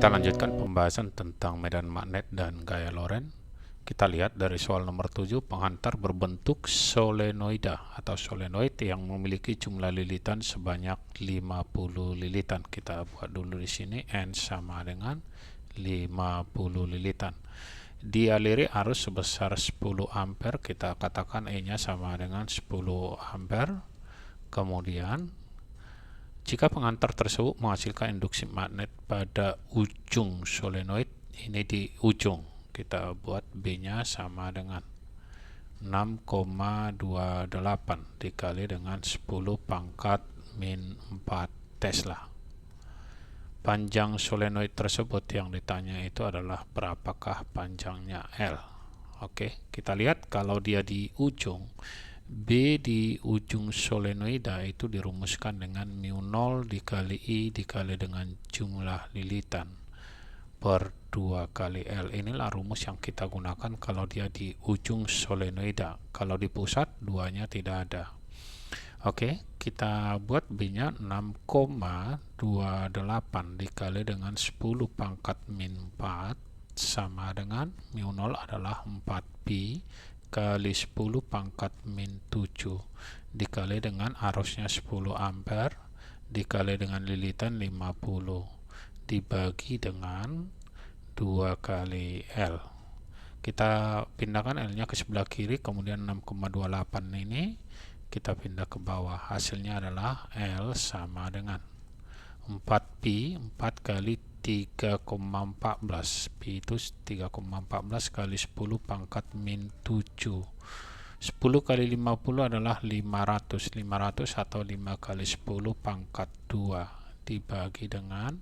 Kita lanjutkan pembahasan tentang medan magnet dan gaya Lorentz. Kita lihat dari soal nomor 7, penghantar berbentuk solenoida atau solenoid yang memiliki jumlah lilitan sebanyak 50 lilitan. Kita buat dulu di sini N sama dengan 50 lilitan. Dialiri arus sebesar 10 ampere, kita katakan E-nya sama dengan 10 ampere. Kemudian jika penghantar tersebut menghasilkan induksi magnet pada ujung solenoid, ini di ujung, kita buat B-nya sama dengan 6,28 dikali dengan 10 pangkat min 4 Tesla. Panjang solenoid tersebut yang ditanya itu adalah berapakah panjangnya L. Oke, kita lihat kalau dia di ujung, B di ujung solenoida itu dirumuskan dengan mu0 dikali I dikali dengan jumlah lilitan per 2 kali L. Inilah rumus yang kita gunakan kalau dia di ujung solenoida. Kalau di pusat, duanya tidak ada. Oke, kita buat B-nya 6,28 dikali dengan 10 pangkat min 4 sama dengan mu0 adalah 4pi kali 10 pangkat min 7 dikali dengan arusnya 10 ampere dikali dengan lilitan 50 dibagi dengan 2 kali L. Kita pindahkan L-nya ke sebelah kiri, kemudian 6,28 ini kita pindah ke bawah. Hasilnya adalah L sama dengan 4pi, 4 kali 3,14, pi itu 3,14 kali 10 pangkat min 7. 10 kali 50 adalah 500 atau 5 kali 10 pangkat 2 dibagi dengan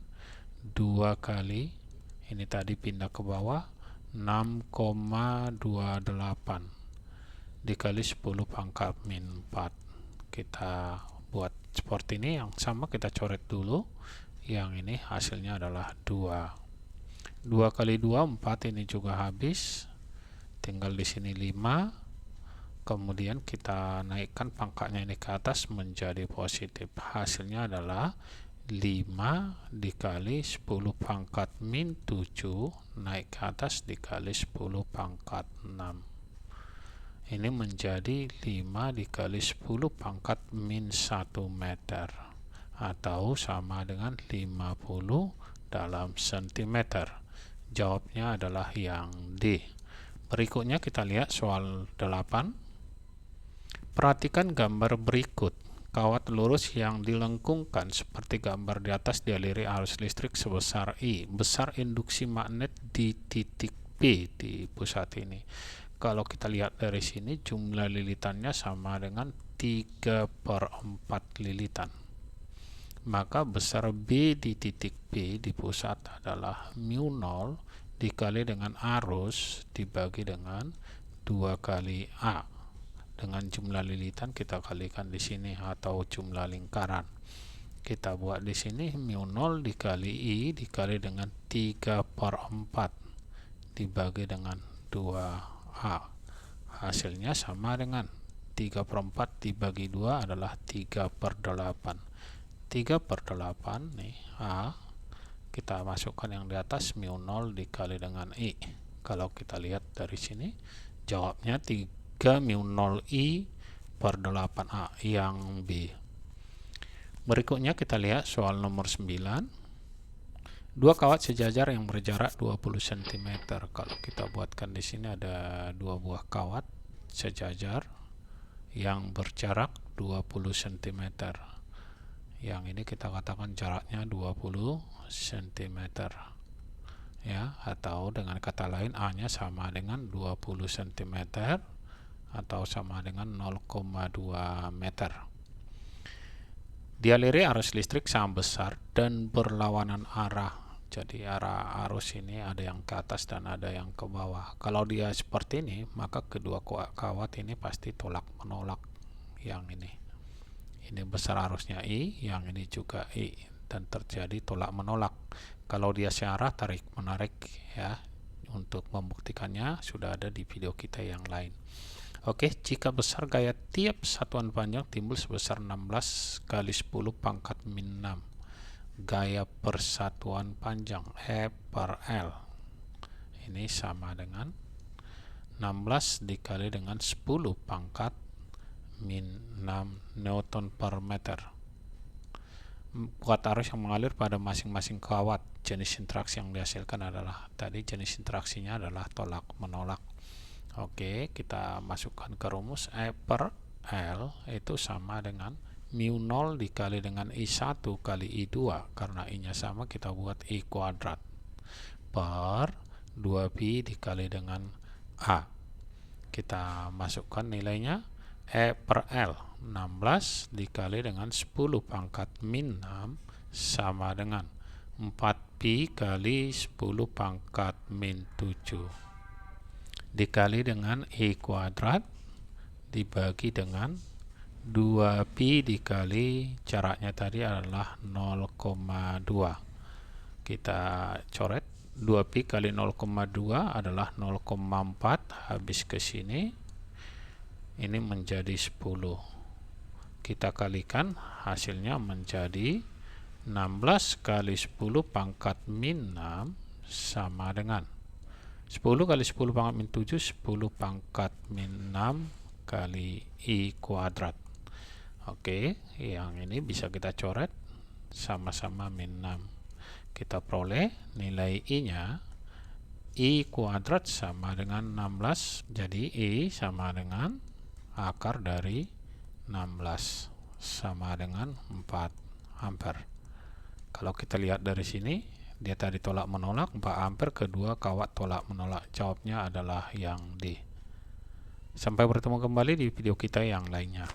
2 kali, ini tadi pindah ke bawah, 6,28 dikali 10 pangkat min 4. Kita buat seperti ini, yang sama kita coret dulu. Yang ini hasilnya adalah 2. 2 kali 2, 4, ini juga habis. Tinggal di sini 5. Kemudian kita naikkan pangkatnya ini ke atas menjadi positif. Hasilnya adalah 5 dikali 10 pangkat min 7 naik ke atas dikali 10 pangkat 6. Ini menjadi 5 dikali 10 pangkat min 1 meter atau sama dengan 50 dalam sentimeter. Jawabnya adalah yang D. Berikutnya kita lihat soal 8. Perhatikan gambar berikut. Kawat lurus yang dilengkungkan seperti gambar di atas dialiri arus listrik sebesar I. Besar induksi magnet di titik P di pusat ini. Kalau kita lihat dari sini, jumlah lilitannya sama dengan 3/4 lilitan. Maka besar B di titik P di pusat adalah mu0 dikali dengan arus dibagi dengan 2 kali A. Dengan jumlah lilitan kita kalikan di sini atau jumlah lingkaran. Kita buat di sini mu0 dikali I dikali dengan 3/4 dibagi dengan 2A. Hasilnya sama dengan 3/4 dibagi 2 adalah 3/8. 3/8 nih A, kita masukkan yang di atas mu0 dikali dengan I. Kalau kita lihat dari sini, jawabnya 3 mu0 I per 8A yang B. Berikutnya kita lihat soal nomor 9. Dua kawat sejajar yang berjarak 20 cm. Kalau kita buatkan di sini ada dua buah kawat sejajar yang berjarak 20 cm. Yang ini kita katakan jaraknya 20 cm. Ya, atau dengan kata lain A-nya sama dengan 20 cm atau sama dengan 0,2 meter. Dialiri arus listrik sangat besar dan berlawanan arah. Jadi arah arus ini ada yang ke atas dan ada yang ke bawah. Kalau dia seperti ini, maka kedua kawat ini pasti tolak menolak. Yang ini besar arusnya I, yang ini juga I, dan terjadi tolak menolak. Kalau dia searah, tarik menarik, ya. Untuk membuktikannya sudah ada di video kita yang lain. Oke, jika besar gaya tiap satuan panjang timbul sebesar 16 kali 10 pangkat min 6. gaya persatuan panjang E per L. Ini sama dengan 16 dikali dengan 10 pangkat min 6 Newton per meter. Kuat arus yang mengalir pada masing-masing kawat. Jenis interaksi yang dihasilkan adalah, tadi jenis interaksinya adalah tolak menolak. Oke, kita masukkan ke rumus. E per L itu sama dengan mu 0 dikali dengan I1 kali I2, karena I nya sama kita buat I kuadrat, per 2pi dikali dengan A. Kita masukkan nilainya. E per L 16 dikali dengan 10 pangkat min 6 sama dengan 4pi kali 10 pangkat min 7 dikali dengan I kuadrat dibagi dengan 2pi dikali jaraknya tadi adalah 0,2. Kita coret. 2pi kali 0,2 adalah 0,4, habis ke sini ini menjadi 10. Kita kalikan, hasilnya menjadi 16 kali 10 pangkat min 6 sama dengan 10 kali 10 pangkat min 7, 10 pangkat min 6 kali I kuadrat. Oke, yang ini bisa kita coret, sama-sama min 6. Kita peroleh nilai I nya, I kuadrat sama dengan 16, jadi I sama dengan akar dari 16 sama dengan 4 ampere. Kalau kita lihat dari sini, dia tadi tolak menolak 4 ampere, kedua kawat tolak menolak. Jawabnya adalah yang D. Sampai bertemu kembali di video kita yang lainnya.